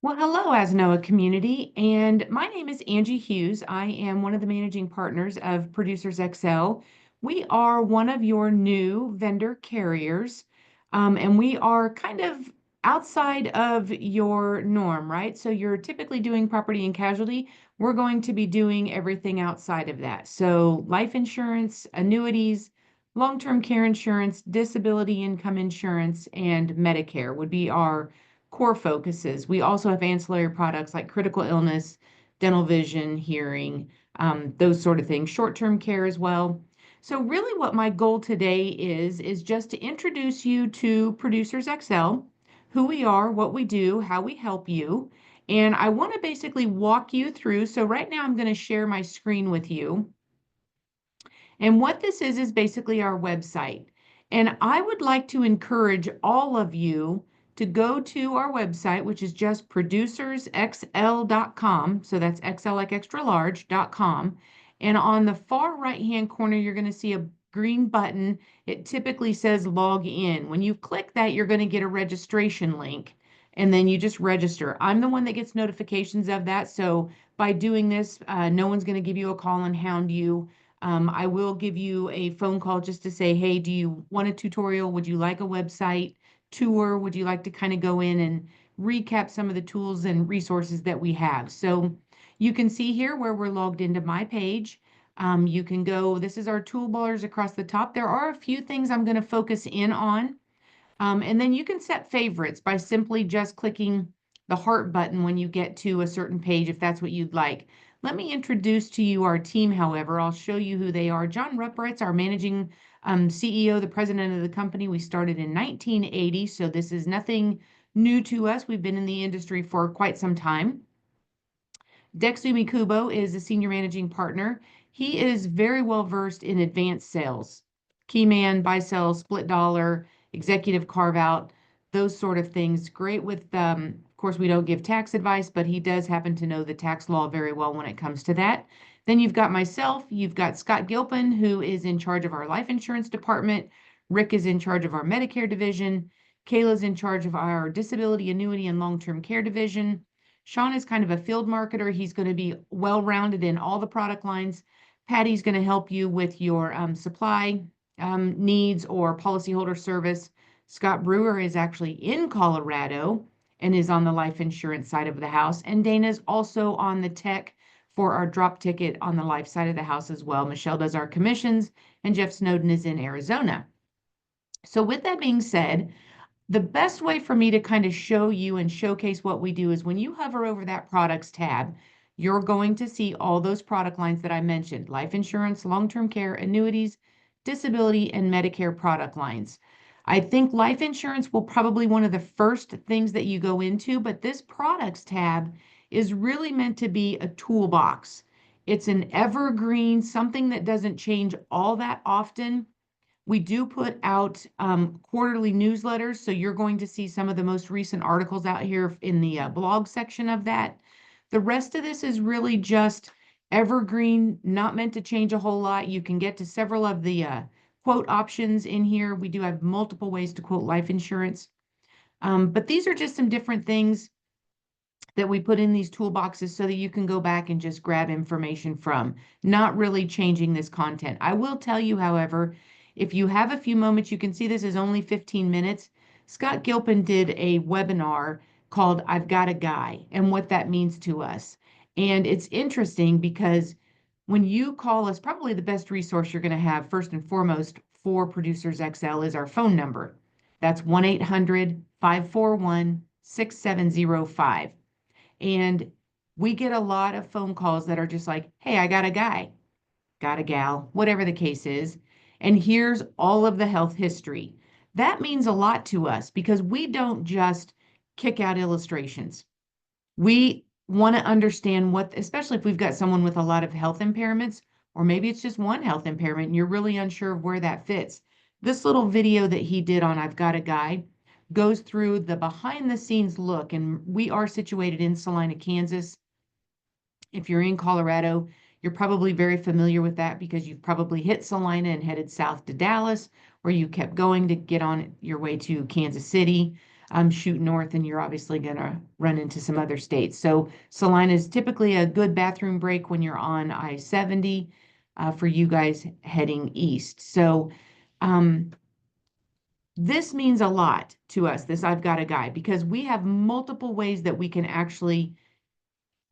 Well, hello, ASNOA community, and my name is Angie Hughes. I am one of the managing partners of Producers XL. We are one of your new vendor carriers, and we are kind of outside of your norm, right? So you're typically doing property and casualty. We're going to be doing everything outside of that. So life insurance, annuities, long-term care insurance, disability income insurance, and Medicare would be our core focuses. We also have ancillary products like critical illness, dental vision, hearing, those sort of things, short-term care as well. So really what my goal today is just to introduce you to Producers XL, who we are, what we do, how we help you. And I want to basically walk you through. So right now I'm going to share my screen with you. And what this is basically our website. And I would like to encourage all of you to go to our website, which is just producersxl.com. So that's XL like extra large.com. And on the far right-hand corner, you're going to see a green button. It typically says log in. When you click that, you're going to get a registration link. And then you just register. I'm the one that gets notifications of that. So by doing this, no one's going to give you a call and hound you. I will give you a phone call just to say, hey, do you want a tutorial? Would you like a website tour? Would you like to kind of go in and recap some of the tools and resources that we have? So you can see here where we're logged into my page. You can go, this is our toolbars across the top. There are a few things I'm going to focus in on. And then you can set favorites by simply just clicking the heart button when you get to a certain page, if that's what you'd like. Let me introduce to you our team, however. I'll show you who they are. John Ruppert's our managing CEO, the president of the company. We started in 1980, so this is nothing new to us. We've been in the industry for quite some time. Dexumi Kubo is a senior managing partner. He is very well versed in advanced sales, key man, buy sell, split dollar, executive carve out, those sort of things. Great with, of course, we don't give tax advice, but he does happen to know the tax law very well when it comes to that. Then you've got myself, you've got Scott Gilpin, who is in charge of our life insurance department. Rick is in charge of our Medicare division. Kayla's in charge of our disability, annuity, and long-term care division. Sean is kind of a field marketer. He's going to be well-rounded in all the product lines. Patty's going to help you with your supply needs or policyholder service. Scott Brewer is actually in Colorado and is on the life insurance side of the house. And Dana's also on the tech for our drop ticket on the life side of the house as well. Michelle does our commissions, and Jeff Snowden is in Arizona. So with that being said, the best way for me to kind of show you and showcase what we do is when you hover over that products tab, you're going to see all those product lines that I mentioned: life insurance, long-term care, annuities, disability, and Medicare product lines. I think life insurance will probably one of the first things that you go into, but this products tab is really meant to be a toolbox. It's an evergreen, something that doesn't change all that often. We do put out quarterly newsletters, so you're going to see some of the most recent articles out here in the blog section of that. The rest of this is really just evergreen, not meant to change a whole lot. You can get to several of the quote options in here. We do have multiple ways to quote life insurance. But these are just some different things that we put in these toolboxes so that you can go back and just grab information from, not really changing this content. I will tell you, however, if you have a few moments, you can see this is only 15 minutes. Scott Gilpin did a webinar called I've Got a Guy and what that means to us. And it's interesting because when you call us, probably the best resource you're going to have first and foremost for Producers XL is our phone number. That's 1-800-541-6705. And we get a lot of phone calls that are just like, hey, I got a guy, got a gal, whatever the case is. And here's all of the health history. That means a lot to us because we don't just kick out illustrations. We want to understand what, especially if we've got someone with a lot of health impairments, or maybe it's just one health impairment and you're really unsure of where that fits. This little video that he did on I've Got a Guy goes through the behind the scenes look, and we are situated in Salina, Kansas. If you're in Colorado, you're probably very familiar with that because you've probably hit Salina and headed south to Dallas, or you kept going to get on your way to Kansas City. shoot north, and you're obviously going to run into some other states. So Salina is typically a good bathroom break when you're on I-70 for you guys heading east. So this means a lot to us, this I've Got a Guide, because we have multiple ways that we can actually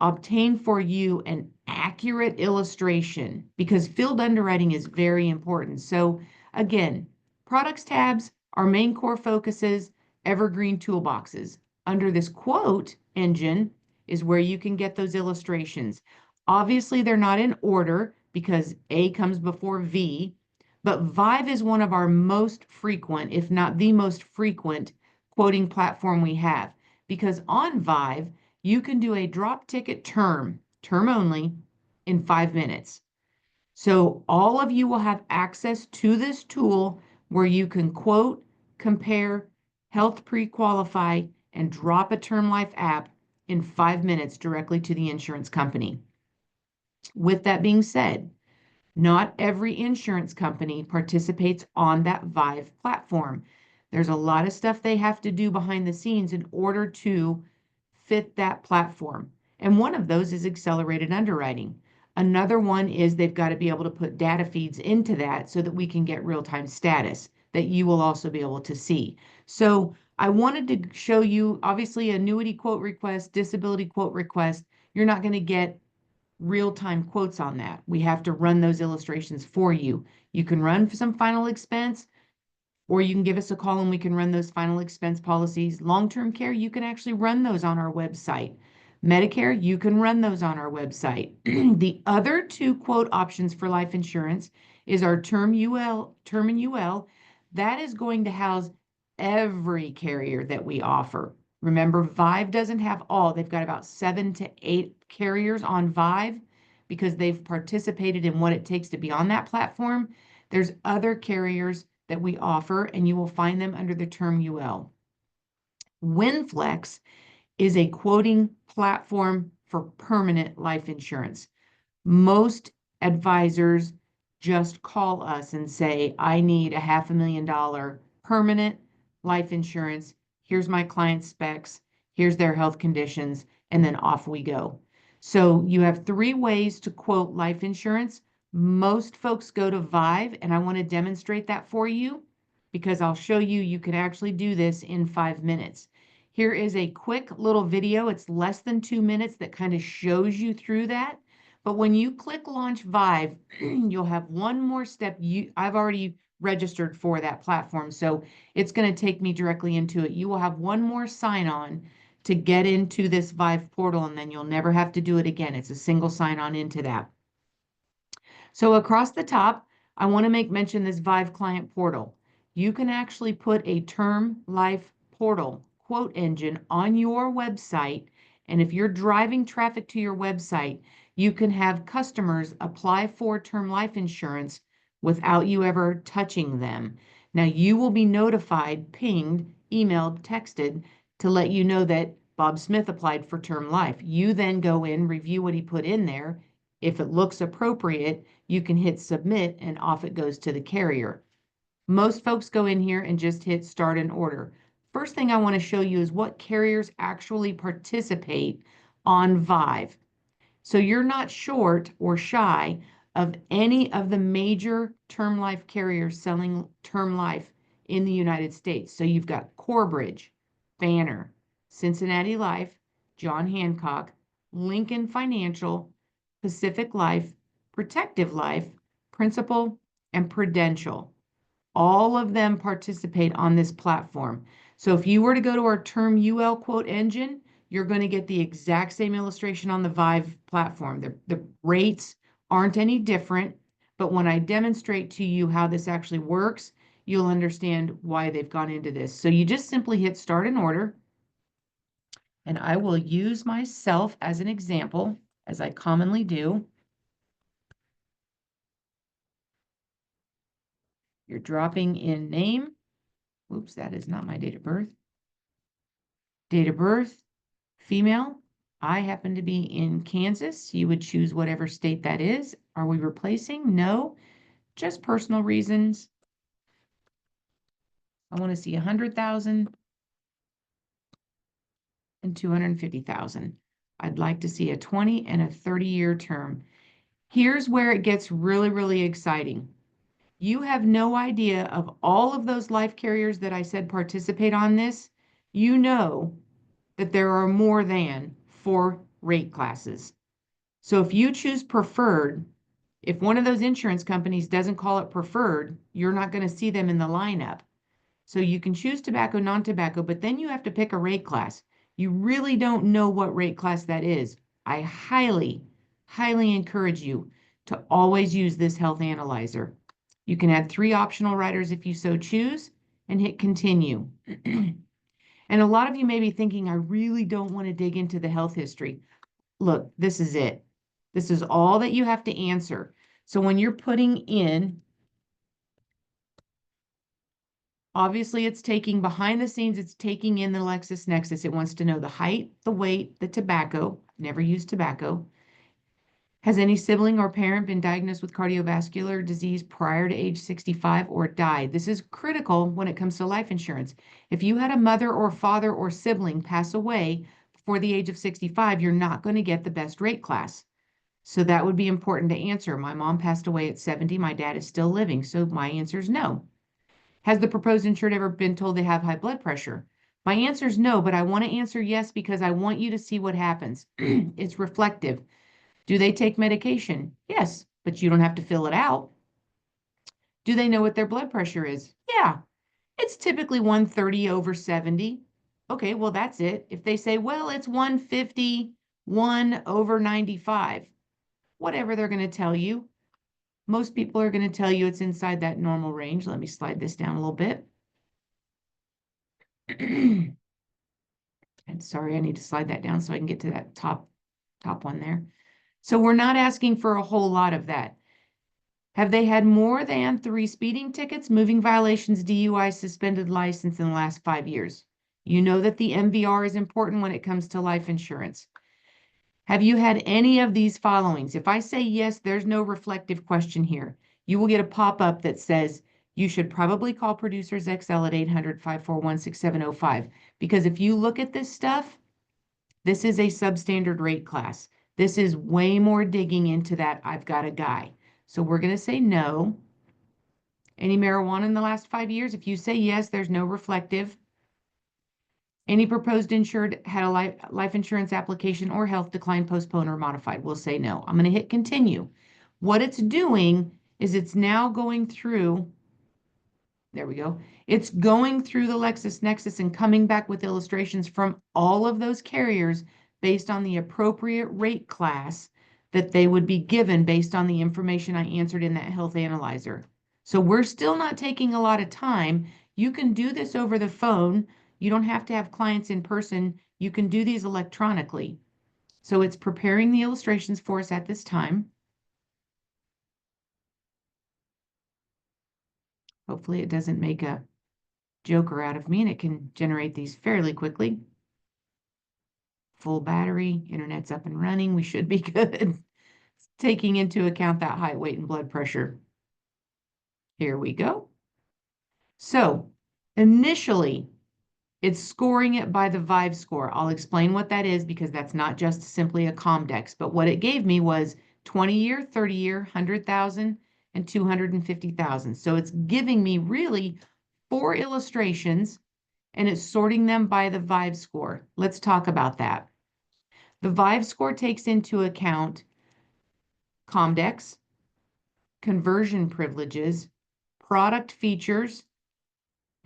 obtain for you an accurate illustration, because field underwriting is very important. So again, products tabs, our main core focuses, evergreen toolboxes. Under this quote engine is where you can get those illustrations. Obviously, they're not in order because A comes before V, but Vive is one of our most frequent, if not the most frequent, quoting platform we have. Because on Vive, you can do a drop ticket term only, in 5 minutes. So all of you will have access to this tool where you can quote, compare, health pre-qualify, and drop a term life app in 5 minutes directly to the insurance company. With that being said, not every insurance company participates on that Vive platform. There's a lot of stuff they have to do behind the scenes in order to fit that platform. And one of those is accelerated underwriting. Another one is they've got to be able to put data feeds into that so that we can get real-time status that you will also be able to see. So I wanted to show you, obviously, annuity quote request, disability quote request. You're not going to get real-time quotes on that. We have to run those illustrations for you. You can run some final expense, or you can give us a call and we can run those final expense policies. Long-term care, you can actually run those on our website. Medicare, you can run those on our website. The other two quote options for life insurance is our term and UL. That is going to house every carrier that we offer. Remember, Vive doesn't have all. They've got about 7 to 8 carriers on Vive because they've participated in what it takes to be on that platform. There's other carriers that we offer, and you will find them under the term UL. WinFlex is a quoting platform for permanent life insurance. Most advisors just call us and say, I need a $500,000 permanent life insurance. Here's my client specs. Here's their health conditions. And then off we go. So you have 3 ways to quote life insurance. Most folks go to Vive, and I want to demonstrate that for you because I'll show you you can actually do this in 5 minutes. Here is a quick little video. It's less than 2 minutes that kind of shows you through that. But when you click Launch Vive, you'll have one more step. I've already registered for that platform, so it's going to take me directly into it. You will have one more sign-on to get into this Vive portal, and then you'll never have to do it again. It's a single sign-on into that. So across the top, I want to make mention this Vive Client Portal. You can actually put a term life portal quote engine on your website, and if you're driving traffic to your website, you can have customers apply for term life insurance without you ever touching them. Now, you will be notified, pinged, emailed, texted to let you know that Bob Smith applied for term life. You then go in, review what he put in there. If it looks appropriate, you can hit submit and off it goes to the carrier. Most folks go in here and just hit start an order. First thing I want to show you is what carriers actually participate on Vive. So you're not short or shy of any of the major term life carriers selling term life in the United States. So you've got Corebridge, Banner, Cincinnati Life, John Hancock, Lincoln Financial, Pacific Life, Protective Life, Principal, and Prudential. All of them participate on this platform. So if you were to go to our term UL quote engine, you're going to get the exact same illustration on the Vive platform. The rates aren't any different, but when I demonstrate to you how this actually works, you'll understand why they've gone into this. So you just simply hit start an order, and I will use myself as an example, as I commonly do. You're dropping in name. Oops, that is not my date of birth. Date of birth, female. I happen to be in Kansas. You would choose whatever state that is. Are we replacing? No, just personal reasons. I want to see 100,000. and 250,000. I'd like to see a 20 and a 30-year term. Here's where it gets really, really exciting. You have no idea of all of those life carriers that I said participate on this. You know that there are more than 4 rate classes. So if you choose preferred, if one of those insurance companies doesn't call it preferred, you're not going to see them in the lineup. So you can choose tobacco, non-tobacco, but then you have to pick a rate class. You really don't know what rate class that is. I highly, highly encourage you to always use this health analyzer. You can add 3 optional riders if you so choose and hit continue. And a lot of you may be thinking, I really don't want to dig into the health history. Look, this is it. This is all that you have to answer. So when you're putting in, obviously it's taking behind the scenes, it's taking in the LexisNexis. It wants to know the height, the weight, the tobacco. Never use tobacco. Has any sibling or parent been diagnosed with cardiovascular disease prior to age 65 or died? This is critical when it comes to life insurance. If you had a mother or father or sibling pass away before the age of 65, you're not going to get the best rate class. So that would be important to answer. My mom passed away at 70. My dad is still living. So my answer is no. Has the proposed insured ever been told they have high blood pressure? My answer is no, but I want to answer yes because I want you to see what happens. It's reflective. Do they take medication? Yes, but you don't have to fill it out. Do they know what their blood pressure is? Yeah, it's typically 130 over 70. Okay, well, that's it. If they say, well, it's 151 over 95, whatever they're going to tell you, most people are going to tell you it's inside that normal range. Let me slide this down a little bit. And sorry, I need to slide that down so I can get to that top one there. So we're not asking for a whole lot of that. Have they had more than 3 speeding tickets, moving violations, DUI, suspended license in the last 5 years? You know that the MVR is important when it comes to life insurance. Have you had any of these followings? If I say yes, there's no reflective question here. You will get a pop-up that says, you should probably call Producers XL at 800-541-6705. Because if you look at this stuff, this is a substandard rate class. This is way more digging into that I've got a guy. So we're going to say no. Any marijuana in the last 5 years? If you say yes, there's no reflective. Any proposed insured had a life insurance application or health decline, postponed, or modified? We'll say no. I'm going to hit continue. What it's doing is it's now going through, there we go. It's going through the LexisNexis and coming back with illustrations from all of those carriers based on the appropriate rate class that they would be given based on the information I answered in that health analyzer. So we're still not taking a lot of time. You can do this over the phone. You don't have to have clients in person. You can do these electronically. So it's preparing the illustrations for us at this time. Hopefully it doesn't make a joker out of me and it can generate these fairly quickly. Full battery, internet's up and running. We should be good. Taking into account that height, weight, and blood pressure. Here we go. So initially, it's scoring it by the Vive score. I'll explain what that is because that's not just simply a Comdex, but what it gave me was 20-year, 30-year, 100,000, and 250,000. So it's giving me really 4 illustrations and it's sorting them by the Vive score. Let's talk about that. The Vive score takes into account Comdex, conversion privileges, product features,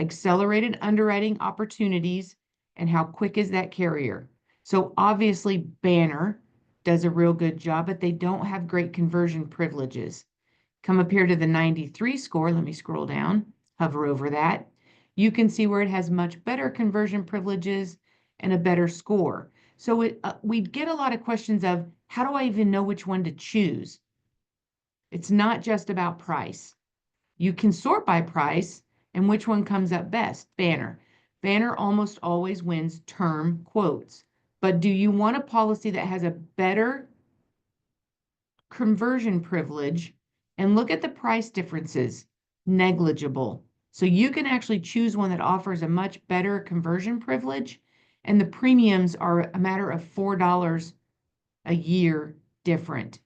accelerated underwriting opportunities, and how quick is that carrier. So obviously Banner does a real good job, but they don't have great conversion privileges. Come up here to the 93 score. Let me scroll down, hover over that. You can see where it has much better conversion privileges and a better score. So we get a lot of questions of, how do I even know which one to choose? It's not just about price. You can sort by price and which one comes up best. Banner. Banner almost always wins term quotes. But do you want a policy that has a better conversion privilege? And look at the price differences. Negligible. So you can actually choose one that offers a much better conversion privilege and the premiums are a matter of $4 a year different.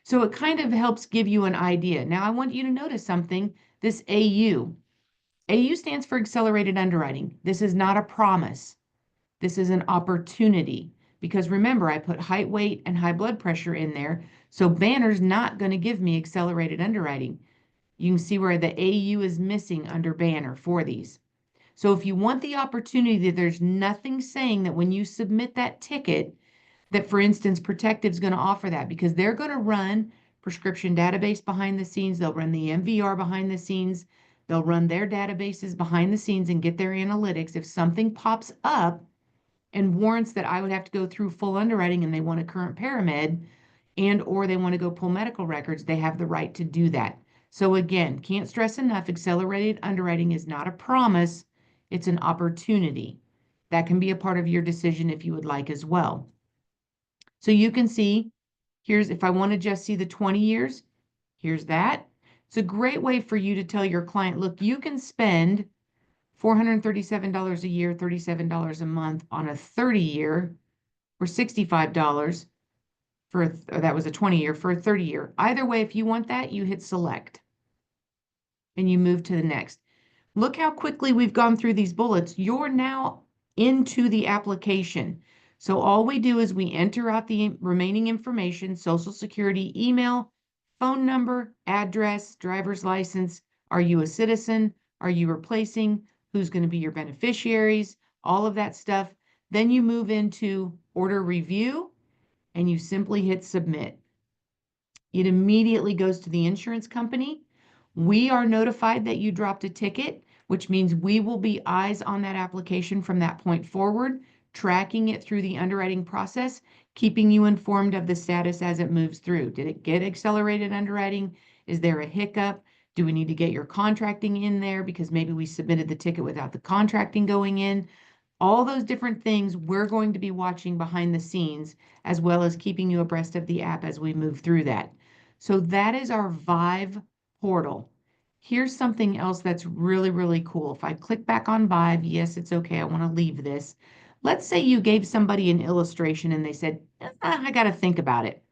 So it kind of helps give you an idea. Now I want you to notice something, this AU. AU stands for accelerated underwriting. This is not a promise. This is an opportunity. Because remember, I put height, weight, and high blood pressure in there. So Banner's not going to give me accelerated underwriting. You can see where the AU is missing under Banner for these. So if you want the opportunity, there's nothing saying that when you submit that ticket, that for instance, Protective is going to offer that because they're going to run prescription database behind the scenes. They'll run the MVR behind the scenes. They'll run their databases behind the scenes and get their analytics. If something pops up and warrants that I would have to go through full underwriting and they want a current paramed and or they want to go pull medical records, they have the right to do that. So again, can't stress enough, accelerated underwriting is not a promise, it's an opportunity. That can be a part of your decision if you would like as well. So you can see, here's if I want to just see the 20 years, here's that. It's a great way for you to tell your client, look, you can spend $437 a year, $37 a month on a 30-year or $65 for or that was a 20-year for a 30-year. Either way, if you want that, you hit select and you move to the next. Look how quickly we've gone through these bullets. You're now into the application. So all we do is we enter out the remaining information, Social Security, email, phone number, address, driver's license. Are you a citizen? Are you replacing? Who's going to be your beneficiaries? All of that stuff. Then you move into order review and you simply hit submit. It immediately goes to the insurance company. We are notified that you dropped a ticket, which means we will be eyes on that application from that point forward, tracking it through the underwriting process, keeping you informed of the status as it moves through. Did it get accelerated underwriting? Is there a hiccup? Do we need to get your contracting in there because maybe we submitted the ticket without the contracting going in? All those different things we're going to be watching behind the scenes, as well as keeping you abreast of the app as we move through that. So that is our Vive portal. Here's something else that's really, really cool. If I click back on Vive, yes, it's okay. I want to leave this. Let's say you gave somebody an illustration and they said, I got to think about it.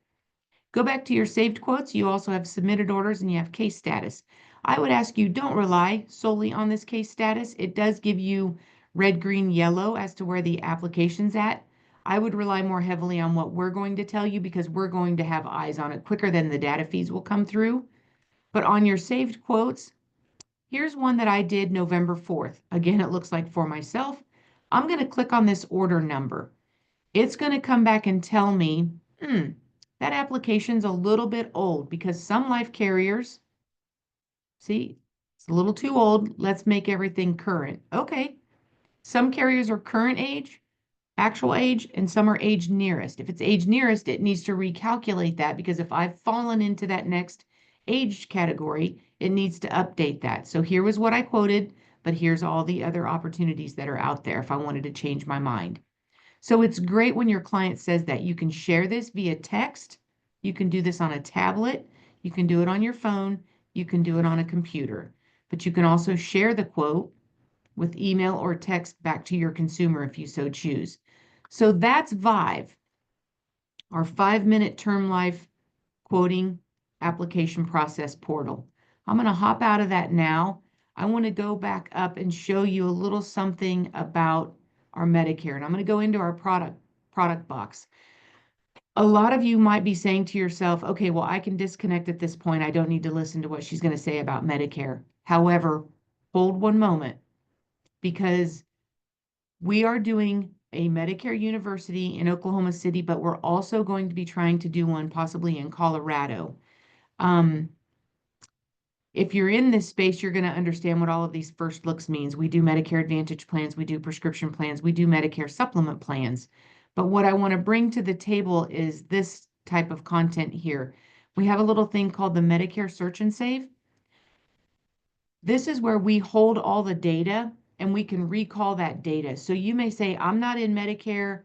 Go back to your saved quotes. You also have submitted orders and you have case status. I would ask you, don't rely solely on this case status. It does give you red, green, yellow as to where the application's at. I would rely more heavily on what we're going to tell you because we're going to have eyes on it quicker than the data feeds will come through. But on your saved quotes, here's one that I did November 4th. Again, it looks like for myself. I'm going to click on this order number. It's going to come back and tell me, that application's a little bit old because some life carriers, see, it's a little too old. Let's make everything current. Okay. Some carriers are current age, actual age, and some are age nearest. If it's age nearest, it needs to recalculate that because if I've fallen into that next age category, it needs to update that. So here was what I quoted, but here's all the other opportunities that are out there if I wanted to change my mind. So it's great when your client says that you can share this via text. You can do this on a tablet. You can do it on your phone. You can do it on a computer. But you can also share the quote with email or text back to your consumer if you so choose. So that's Vive, our 5-minute term life quoting application process portal. I'm going to hop out of that now. I want to go back up and show you a little something about our Medicare. And I'm going to go into our product box. A lot of you might be saying to yourself, okay, well, I can disconnect at this point. I don't need to listen to what she's going to say about Medicare. However, hold one moment because we are doing a Medicare University in Oklahoma City, but we're also going to be trying to do one possibly in Colorado. If you're in this space, you're going to understand what all of these first looks means. We do Medicare Advantage plans, we do prescription plans, we do Medicare supplement plans. But what I want to bring to the table is this type of content here. We have a little thing called the Medicare Search and Save. This is where we hold all the data and we can recall that data. So you may say, I'm not in Medicare.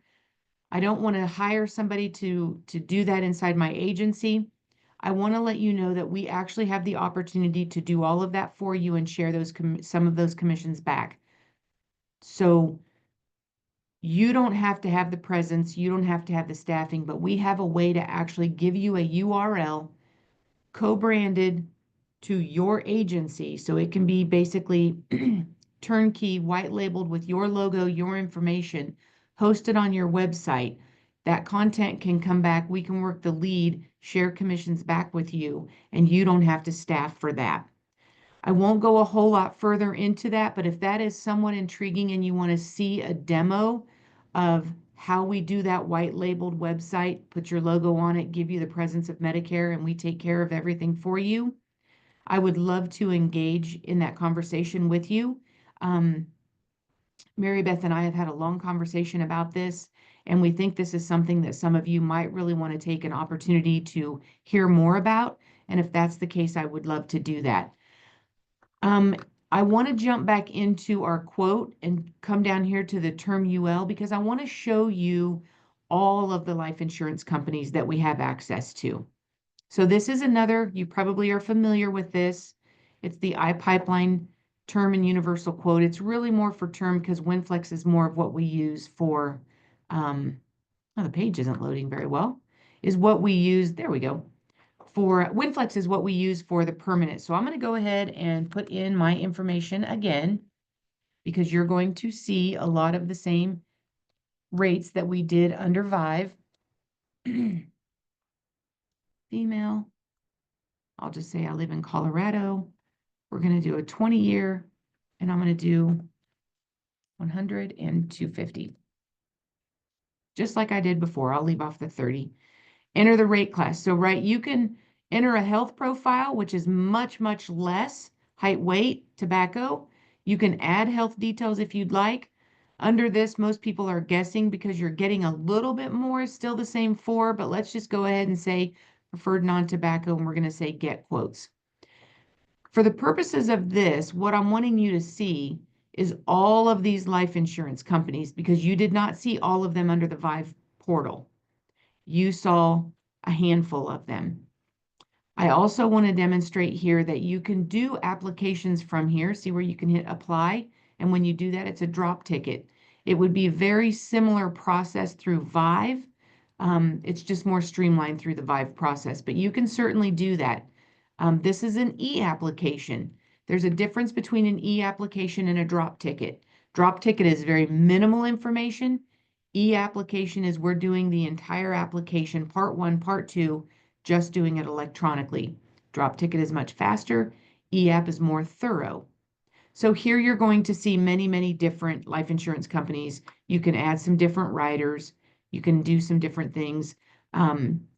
I don't want to hire somebody to do that inside my agency. I want to let you know that we actually have the opportunity to do all of that for you and share those some of those commissions back. So You don't have to have the presence, you don't have to have the staffing, but we have a way to actually give you a URL co-branded to your agency. So it can be basically turnkey, white labeled with your logo, your information, hosted on your website. That content can come back. We can work the lead, share commissions back with you, and you don't have to staff for that. I won't go a whole lot further into that, but if that is somewhat intriguing and you want to see a demo of how we do that white labeled website, put your logo on it, give you the presence of Medicare, and we take care of everything for you, I would love to engage in that conversation with you. Um, Mary Beth and I have had a long conversation about this, and we think this is something that some of you might really want to take an opportunity to hear more about. And if that's the case, I would love to do that. Um, I want to jump back into our quote and come down here to the term UL because I want to show you all of the life insurance companies that we have access to. So this is another, you probably are familiar with this. It's the iPipeline term and universal quote. It's really more for term because WinFlex is more of what we use for, oh, the page isn't loading very well, is what we use, there we go, for WinFlex is what we use for the permanent. So I'm going to go ahead and put in my information again because you're going to see a lot of the same rates that we did under Vive. Female, I'll just say I live in Colorado. We're going to do a 20-year, and I'm going to do 100 and 250. Just like I did before, I'll leave off the 30. Enter the rate class. So, right, you can enter a health profile, which is much, much less height, weight, tobacco. You can add health details if you'd like. Under this, most people are guessing because you're getting a little bit more, still the same four, but let's just go ahead and say preferred non-tobacco, and we're going to say get quotes. For the purposes of this, what I'm wanting you to see is all of these life insurance companies because you did not see all of them under the Vive portal. You saw a handful of them. I also want to demonstrate here that you can do applications from here. See where you can hit apply. And when you do that, it's a drop ticket. It would be a very similar process through Vive. It's just more streamlined through the Vive process, but you can certainly do that. This is an e-application. There's a difference between an e-application and a drop ticket. Drop ticket is very minimal information. E-application is we're doing the entire application, part one, part two, just doing it electronically. Drop ticket is much faster. E-app is more thorough. So here you're going to see many, many different life insurance companies. You can add some different riders. You can do some different things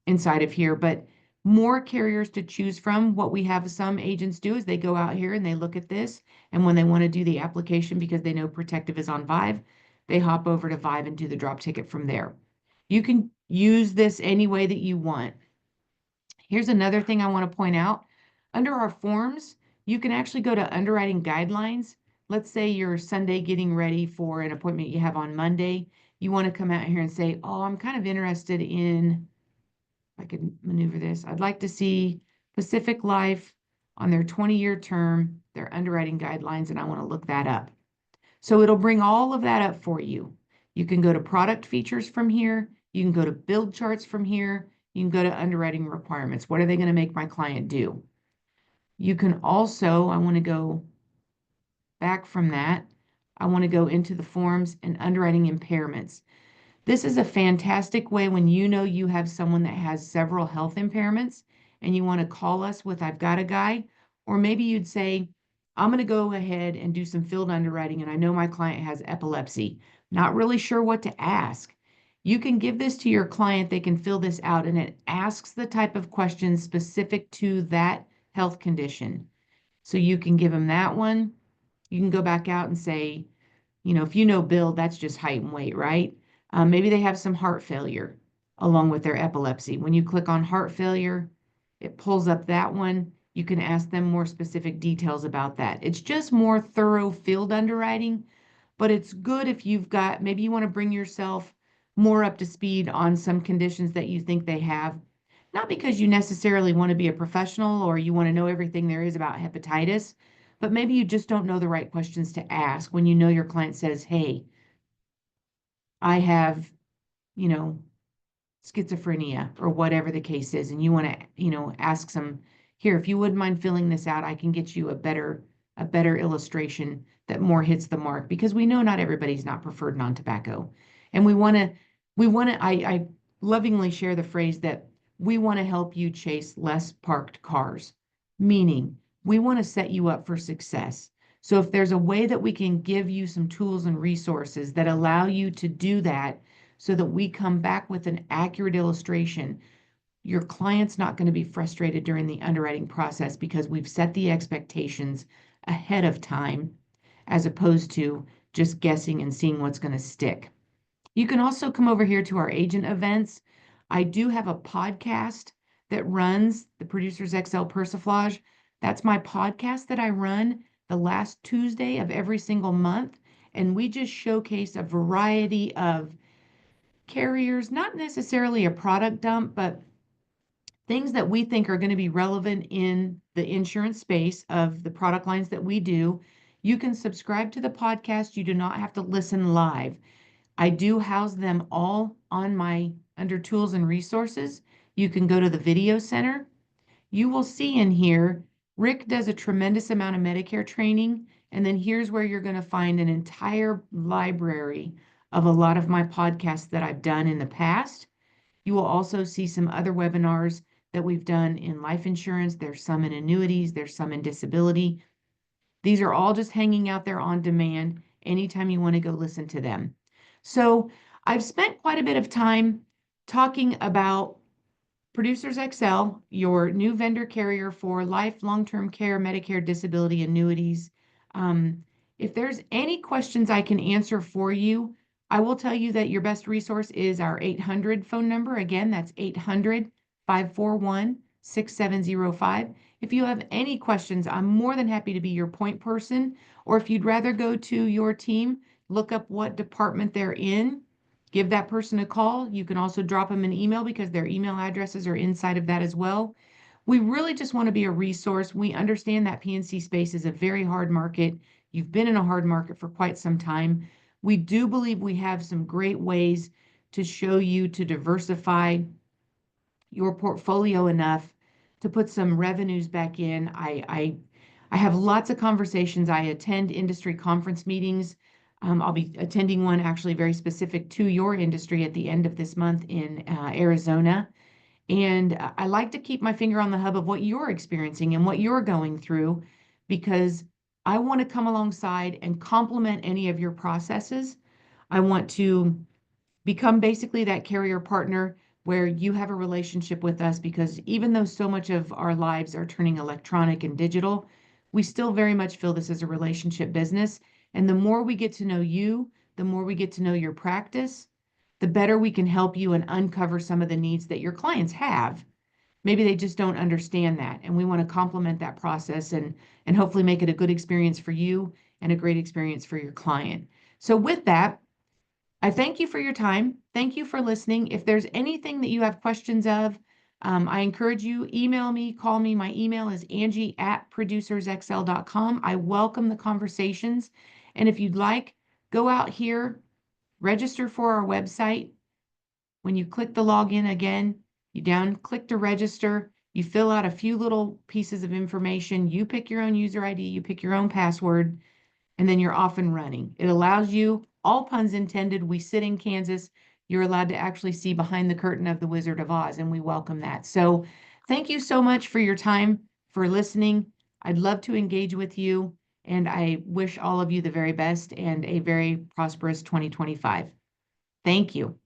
inside of here, but more carriers to choose from. What we have some agents do is they go out here and they look at this, and when they want to do the application because they know Protective is on Vive, they hop over to Vive and do the drop ticket from there. You can use this any way that you want. Here's another thing I want to point out. Under our forms, you can actually go to underwriting guidelines. Let's say you're Sunday getting ready for an appointment you have on Monday. You want to come out here and say, oh, I'm kind of interested in, if I can maneuver this, I'd like to see Pacific Life on their 20-year term, their underwriting guidelines, and I want to look that up. So it'll bring all of that up for you. You can go to product features from here. You can go to build charts from here. You can go to underwriting requirements. What are they going to make my client do? You can also, I want to go back from that. I want to go into the forms and underwriting impairments. This is a fantastic way when you know you have someone that has several health impairments and you want to call us with, I've got a guy, or maybe you'd say, I'm going to go ahead and do some field underwriting and I know my client has epilepsy. Not really sure what to ask. You can give this to your client, they can fill this out, and it asks the type of questions specific to that health condition. So you can give them that one. You can go back out and say, you know, if you know build, that's just height and weight, right? Maybe they have some heart failure along with their epilepsy. When you click on heart failure, it pulls up that one. You can ask them more specific details about that. It's just more thorough field underwriting, but it's good if you've got, maybe you want to bring yourself more up to speed on some conditions that you think they have. Not because you necessarily want to be a professional or you want to know everything there is about hepatitis, but maybe you just don't know the right questions to ask when you know your client says, hey, I have, you know, schizophrenia or whatever the case is, and you want to, ask some, here, if you wouldn't mind filling this out, I can get you a better illustration that more hits the mark, because we know not everybody's not preferred non-tobacco. And I lovingly share the phrase that we want to help you chase less parked cars, meaning we want to set you up for success. So if there's a way that we can give you some tools and resources that allow you to do that, so that we come back with an accurate illustration, your client's not going to be frustrated during the underwriting process, because we've set the expectations ahead of time, as opposed to just guessing and seeing what's going to stick. You can also come over here to our agent events. I do have a podcast that runs the Producers XL Persiflage. That's my podcast that I run the last Tuesday of every single month. And we just showcase a variety of carriers, not necessarily a product dump, but things that we think are going to be relevant in the insurance space of the product lines that we do. You can subscribe to the podcast. You do not have to listen live. I do house them all on my under tools and resources. You can go to the video center. You will see in here, Rick does a tremendous amount of Medicare training. And then here's where you're going to find an entire library of a lot of my podcasts that I've done in the past. You will also see some other webinars that we've done in life insurance. There's some in annuities, there's some in disability. These are all just hanging out there on demand anytime you want to go listen to them. So I've spent quite a bit of time talking about Producers XL, your new vendor carrier for life, long-term care, Medicare, disability, annuities. If there's any questions I can answer for you, I will tell you that your best resource is our 800 phone number. Again, that's 800-541-6705. If you have any questions, I'm more than happy to be your point person. Or if you'd rather go to your team, look up what department they're in, give that person a call. You can also drop them an email, because their email addresses are inside of that as well. We really just want to be a resource. We understand that P&C space is a very hard market. You've been in a hard market for quite some time. We do believe we have some great ways to show you to diversify your portfolio enough to put some revenues back in. I have lots of conversations. I attend industry conference meetings. I'll be attending one actually very specific to your industry at the end of this month in Arizona. And I like to keep my finger on the hub of what you're experiencing and what you're going through, because I want to come alongside and complement any of your processes. I want to become basically that carrier partner where you have a relationship with us, because even though so much of our lives are turning electronic and digital, we still very much feel this is a relationship business. And the more we get to know you, the more we get to know your practice, the better we can help you and uncover some of the needs that your clients have. Maybe they just don't understand that. And we want to complement that process and hopefully make it a good experience for you and a great experience for your client. So with that, I thank you for your time. Thank you for listening. If there's anything that you have questions of, I encourage you, email me, call me. My email is Angie@producersxl.com. I welcome the conversations. And if you'd like, go out here, register for our website. When you click the login again, you click to register, you fill out a few little pieces of information, you pick your own user ID, you pick your own password, and then you're off and running. It allows you, all puns intended, we sit in Kansas, you're allowed to actually see behind the curtain of the Wizard of Oz, and we welcome that. So thank you so much for your time, for listening. I'd love to engage with you, and I wish all of you the very best and a very prosperous 2025. Thank you.